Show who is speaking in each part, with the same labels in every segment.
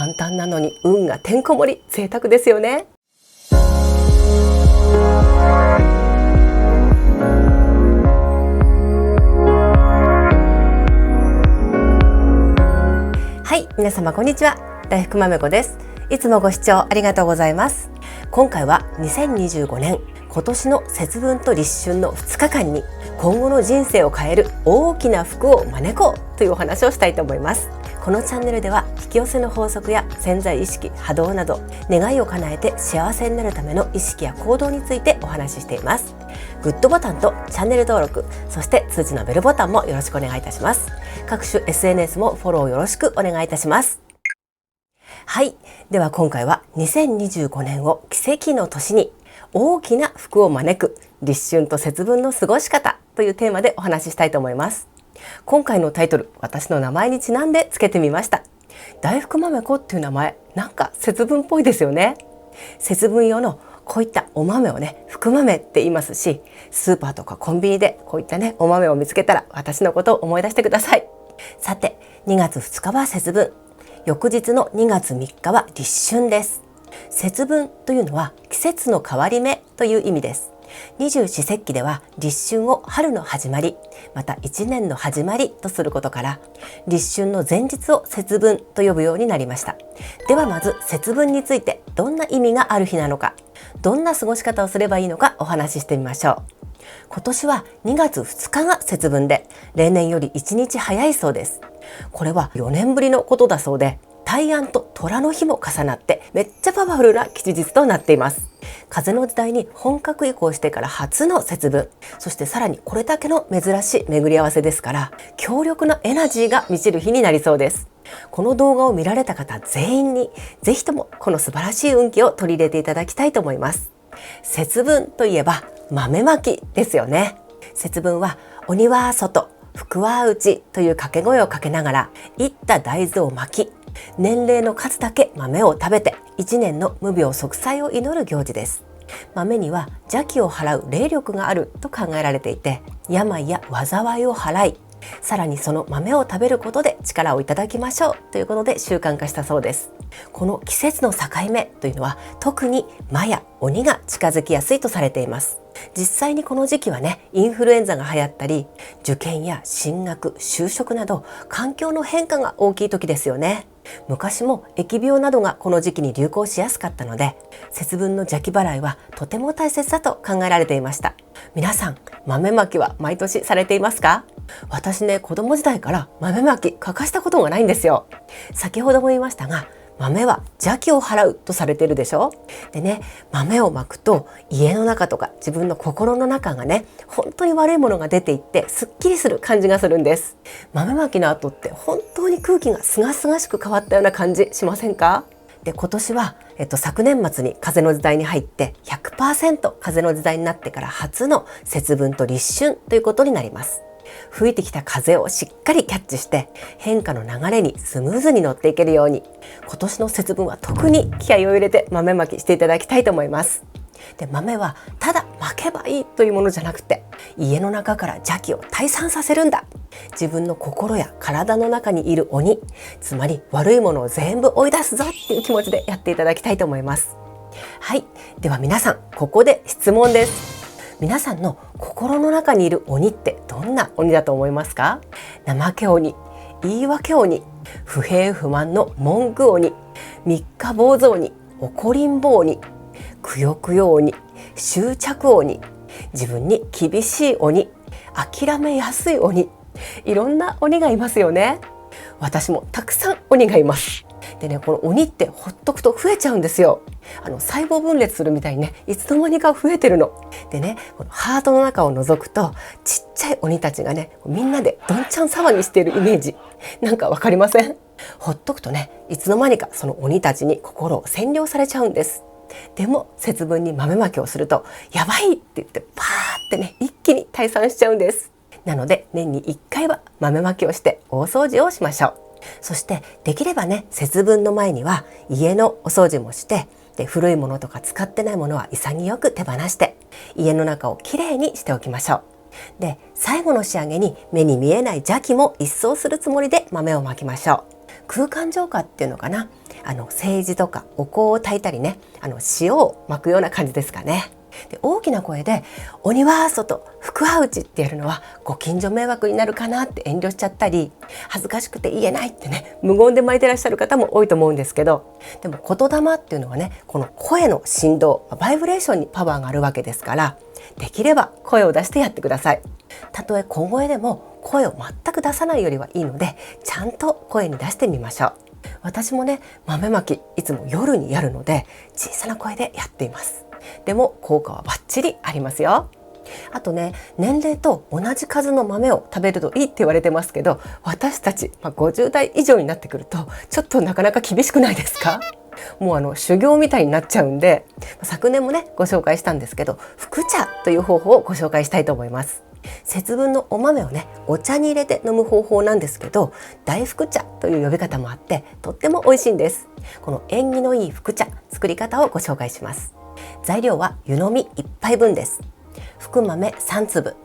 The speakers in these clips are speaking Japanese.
Speaker 1: 簡単なのに運がてんこ盛り、贅沢ですよね。はい、皆様こんにちは。大福まめこです。いつもご視聴ありがとうございます。今回は2025年今年の節分と立春の2日間に今後の人生を変える大きな福を招こうというお話をしたいと思います。このチャンネルでは引き寄せの法則や潜在意識、波動など願いを叶えて幸せになるための意識や行動についてお話ししています。グッドボタンとチャンネル登録、そして通知のベルボタンもよろしくお願いいたします。各種 SNS もフォローよろしくお願いいたします。はい、では今回は2025年を奇跡の年に大きな福を招く立春と節分の過ごし方というテーマでお話ししたいと思います。今回のタイトル、私の名前にちなんでつけてみました。大福まめこっていう名前、なんか節分っぽいですよね。節分用のこういったお豆をね、福豆って言いますし、スーパーとかコンビニでこういったね、お豆を見つけたら私のことを思い出してください。さて、2月2日は節分、翌日の2月3日は立春です。節分というのは季節の変わり目という意味です。二十四節気では立春を春の始まり、また一年の始まりとすることから、立春の前日を節分と呼ぶようになりました。ではまず節分についてどんな意味がある日なのか、どんな過ごし方をすればいいのかお話ししてみましょう。今年は2月2日が節分で、例年より1日早いそうです。これは4年ぶりのことだそうで、大安と虎の日も重なってめっちゃパワフルな吉日となっています。風の時代に本格移行してから初の節分、そしてさらにこれだけの珍しい巡り合わせですから、強力なエナジーが満ちる日になりそうです。この動画を見られた方全員にぜひともこの素晴らしい運気を取り入れていただきたいと思います。節分といえば豆まきですよね。節分は鬼は外、福は内という掛け声をかけながら、いった大豆をまき、年齢の数だけ豆を食べて1年の無病息災を祈る行事です。豆には邪気を払う霊力があると考えられていて、病や災いを払い、さらにその豆を食べることで力をいただきましょうということで習慣化したそうです。この季節の境目というのは特に魔や鬼が近づきやすいとされています。実際にこの時期はね、インフルエンザが流行ったり、受験や進学、就職など環境の変化が大きい時ですよね。昔も疫病などがこの時期に流行しやすかったので、節分の邪気払いはとても大切だと考えられていました。皆さん、豆まきは毎年されていますか？私ね、子供時代から豆まき欠かしたことがないんですよ。先ほども言いましたが、豆は邪気を払うとされているでしょ。でね、豆をまくと家の中とか自分の心の中がね、本当に悪いものが出ていってすっきりする感じがするんです。豆まきの後って本当に空気がすがすがしく変わったような感じしませんか？で、今年は、昨年末に風の時代に入って 100% 風の時代になってから初の節分と立春ということになります。吹いてきた風をしっかりキャッチして変化の流れにスムーズに乗っていけるように、今年の節分は特に気合を入れて豆まきしていただきたいと思います。で、豆はただまけばいいというものじゃなくて、家の中から邪気を退散させるんだ。自分の心や体の中にいる鬼、つまり悪いものを全部追い出すぞっていう気持ちでやっていただきたいと思います。はい、では皆さん、ここで質問です。皆さんの心の中にいる鬼ってどんな鬼だと思いますか？怠け鬼、言い訳鬼、不平不満の文句鬼、三日坊主鬼、怒りんぼ鬼、くよくよ鬼、執着鬼、自分に厳しい鬼、諦めやすい鬼、いろんな鬼がいますよね。私もたくさん鬼がいます。でね、この鬼ってほっとくと増えちゃうんですよ。細胞分裂するみたいにね、いつの間にか増えてるの。でね、このハートの中を覗くとちっちゃい鬼たちがね、みんなでどんちゃん騒ぎしているイメージ、なんかわかりません？ほっとくとね、いつの間にかその鬼たちに心を占領されちゃうんです。でも節分に豆まきをするとやばいって言ってパーってね、一気に退散しちゃうんです。なので年に1回は豆まきをして大掃除をしましょう。そしてできればね、節分の前には家のお掃除もして、で古いものとか使ってないものは潔く手放して家の中をきれいにしておきましょう。で、最後の仕上げに目に見えない邪気も一掃するつもりで豆をまきましょう。空間浄化っていうのかな、セージとかお香を焚いたりね、塩を巻くような感じですかね。で、大きな声で鬼は外福は内ってやるのはご近所迷惑になるかなって遠慮しちゃったり、恥ずかしくて言えないってね、無言で巻いてらっしゃる方も多いと思うんですけど、でも言霊っていうのはね、この声の振動、バイブレーションにパワーがあるわけですから、できれば声を出してやってください。たとえ小声でも声を全く出さないよりはいいので、ちゃんと声に出してみましょう。私もね、豆まきいつも夜にやるので小さな声でやっています。でも効果はバッチリありますよ。あとね、年齢と同じ数の豆を食べるといいって言われてますけど、私たち、50代以上になってくるとちょっとなかなか厳しくないですか？もう修行みたいになっちゃうんで、昨年もねご紹介したんですけど、福茶という方法をご紹介したいと思います。節分のお豆をね、お茶に入れて飲む方法なんですけど、大福茶という呼び方もあって、とっても美味しいんです。この縁起のいい福茶、作り方をご紹介します。材料は湯飲み1杯分です。福豆3粒、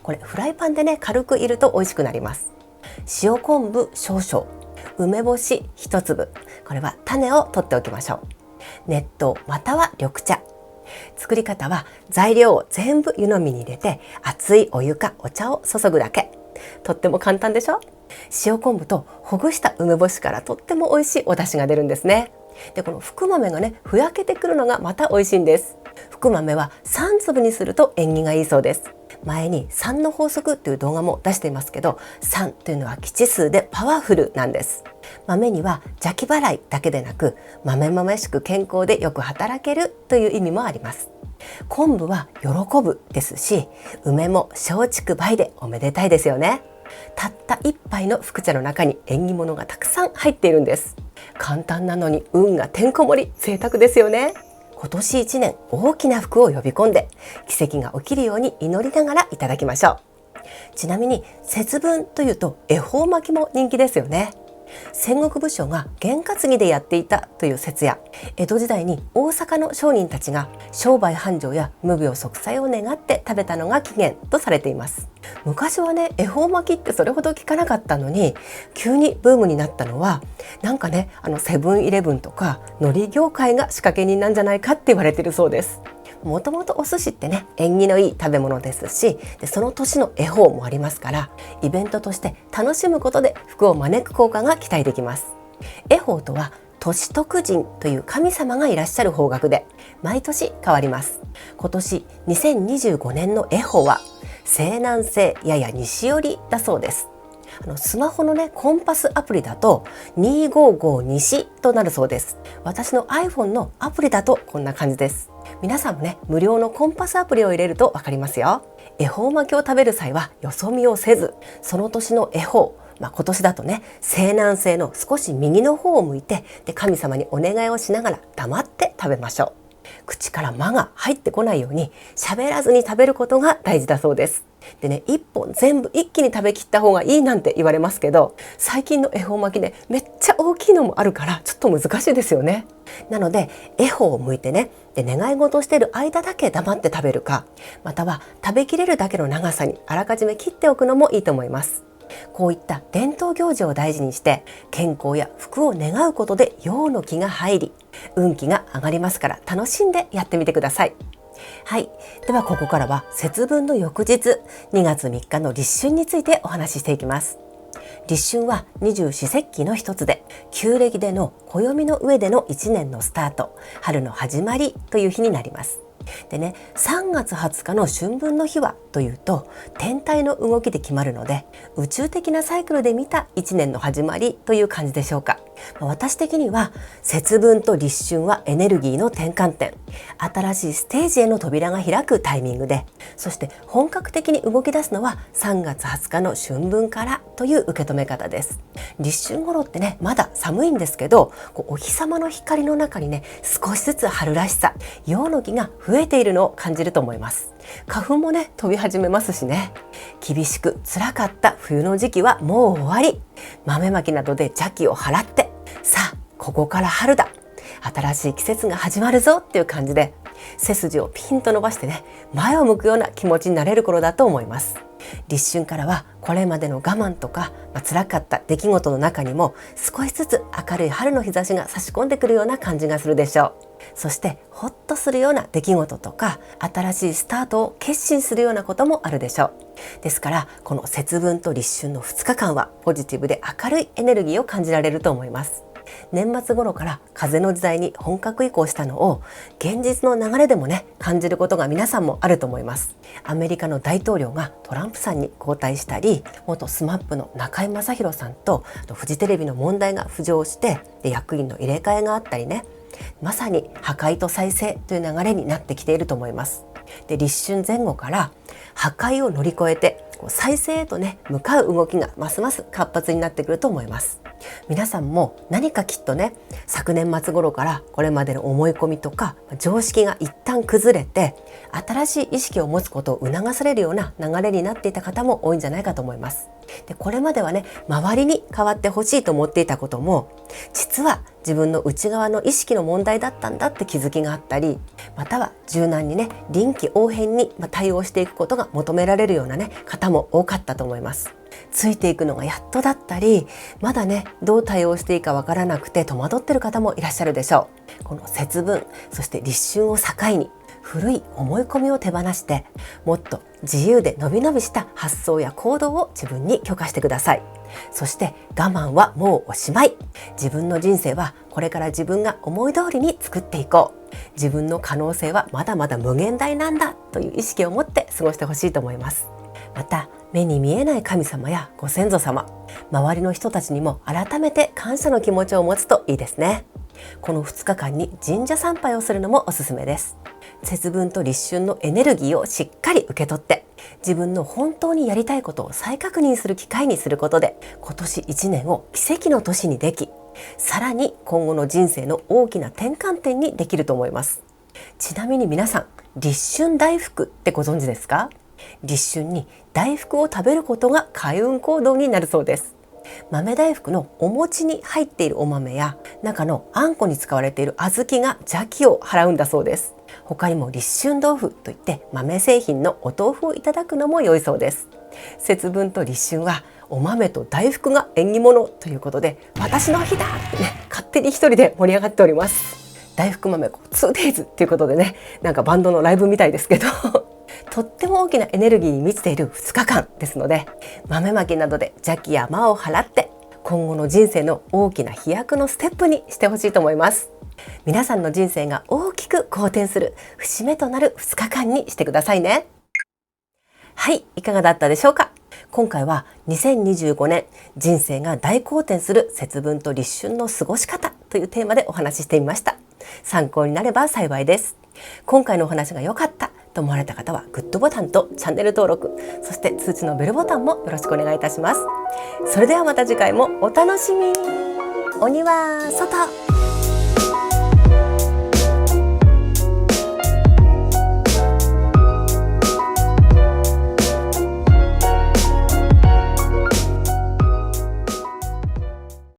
Speaker 1: これフライパンでね軽く炒ると美味しくなります。塩昆布少々、梅干し1粒、これは種を取っておきましょう。熱湯または緑茶。作り方は材料を全部湯飲みに入れて、熱いお湯かお茶を注ぐだけ。とっても簡単でしょ？塩昆布とほぐした梅干しからとっても美味しいお出汁が出るんですね。で、この福豆がねふやけてくるのがまた美味しいんです。福豆は3粒にすると縁起がいいそうです。前に3の法則っていう動画も出していますけど、3というのは吉数でパワフルなんです。豆には邪気払いだけでなく、豆々しく健康でよく働けるという意味もあります。昆布は喜ぶですし、梅も松竹梅でおめでたいですよね。たった一杯の福茶の中に縁起物がたくさん入っているんです。簡単なのに運がてんこ盛り、贅沢ですよね。今年1年大きな福を呼び込んで、奇跡が起きるように祈りながらいただきましょう。ちなみに節分というと恵方巻きも人気ですよね。戦国武将が験担ぎでやっていたという説や、江戸時代に大阪の商人たちが商売繁盛や無病息災を願って食べたのが起源とされています。昔はね、恵方巻きってそれほど聞かなかったのに、急にブームになったのはなんかね、セブンイレブンとか海苔業界が仕掛け人なんじゃないかって言われているそうです。もともとお寿司ってね、縁起のいい食べ物ですし、その年の恵方もありますから、イベントとして楽しむことで福を招く効果が期待できます。恵方とは年徳神という神様がいらっしゃる方角で、毎年変わります。今年2025年の恵方は西南西やや西寄りだそうです。スマホのねコンパスアプリだと255西となるそうです。私の iPhone のアプリだとこんな感じです。皆さんもね、無料のコンパスアプリを入れると分かりますよ。恵方巻きを食べる際はよそ見をせず、その年の恵方、今年だとね、西南西の少し右の方を向いて、で神様にお願いをしながら黙って食べましょう。口から間が入ってこないように喋らずに食べることが大事だそうです。でね、1本全部一気に食べきった方がいいなんて言われますけど、最近の恵方巻きね、めっちゃ大きいのもあるからちょっと難しいですよね。なので恵方を向いてね、で願い事をしている間だけ黙って食べるか、または食べきれるだけの長さにあらかじめ切っておくのもいいと思います。こういった伝統行事を大事にして健康や福を願うことで陽の気が入り、運気が上がりますから、楽しんでやってみてください。はい、ではここからは節分の翌日2月3日の立春についてお話ししていきます。立春は二十四節気の一つで、旧暦での暦の上での1年のスタート、春の始まりという日になります。でね、3月20日の春分の日はというと、天体の動きで決まるので、宇宙的なサイクルで見た1年の始まりという感じでしょうか。私的には節分と立春はエネルギーの転換点、新しいステージへの扉が開くタイミングで、そして本格的に動き出すのは3月20日の春分からという受け止め方です。立春頃ってね、まだ寒いんですけど、お日様の光の中にね、少しずつ春らしさ、陽の気が増えているのを感じると思います。花粉もね、飛び始めますしね。厳しく辛かった冬の時期はもう終わり、豆まきなどで邪気を払って、さあここから春だ、新しい季節が始まるぞっていう感じで、背筋をピンと伸ばしてね、前を向くような気持ちになれる頃だと思います。立春からはこれまでの我慢とか、辛かった出来事の中にも少しずつ明るい春の日差しが差し込んでくるような感じがするでしょう。そしてほっとするような出来事とか、新しいスタートを決心するようなこともあるでしょう。ですからこの節分と立春の2日間はポジティブで明るいエネルギーを感じられると思います。年末頃から風の時代に本格移行したのを現実の流れでもね感じることが皆さんもあると思います。アメリカの大統領がトランプさんに交代したり、元スマップの中居正広さんとフジテレビの問題が浮上して役員の入れ替えがあったりね、まさに破壊と再生という流れになってきていると思います。で、立春前後から破壊を乗り越えて再生へとね向かう動きがますます活発になってくると思います。皆さんも何かきっとね、昨年末頃からこれまでの思い込みとか常識が一旦崩れて新しい意識を持つことを促されるような流れになっていた方も多いんじゃないかと思います。で、これまではね周りに変わってほしいと思っていたことも実は自分の内側の意識の問題だったんだって気づきがあったり、または柔軟にね臨機応変に対応していくことが求められるようなね方も多かったと思います。ついていくのがやっとだったり、まだねどう対応していいかわからなくて戸惑っている方もいらっしゃるでしょう。この節分そして立春を境に古い思い込みを手放して、もっと自由でのびのびした発想や行動を自分に許可してください。そして我慢はもうおしまい。自分の人生はこれから自分が思い通りに作っていこう。自分の可能性はまだまだ無限大なんだという意識を持って過ごしてほしいと思います。また目に見えない神様やご先祖様、周りの人たちにも改めて感謝の気持ちを持つといいですね。この2日間に神社参拝をするのもおすすめです。節分と立春のエネルギーをしっかり受け取って、自分の本当にやりたいことを再確認する機会にすることで、今年1年を奇跡の年にでき、さらに今後の人生の大きな転換点にできると思います。ちなみに皆さん、立春大福ってご存知ですか？立春に大福を食べることが開運行動になるそうです。豆大福のお餅に入っているお豆や中のあんこに使われている小豆が邪気を払うんだそうです。他にも立春豆腐といって豆製品のお豆腐をいただくのも良いそうです。節分と立春はお豆と大福が縁起物ということで、私の日だってね勝手に一人で盛り上がっております。大福豆子 2days っていうことでね、なんかバンドのライブみたいですけどとっても大きなエネルギーに満ちている2日間ですので、豆まきなどで邪気や魔を払って今後の人生の大きな飛躍のステップにしてほしいと思います。皆さんの人生が大きく好転する節目となる2日間にしてくださいね。はい、いかがだったでしょうか。今回は2025年人生が大好転する節分と立春の過ごし方というテーマでお話ししてみました。参考になれば幸いです。今回のお話が良かったと思われた方はグッドボタンとチャンネル登録、そして通知のベルボタンもよろしくお願いいたします。それではまた次回もお楽しみに。鬼は外。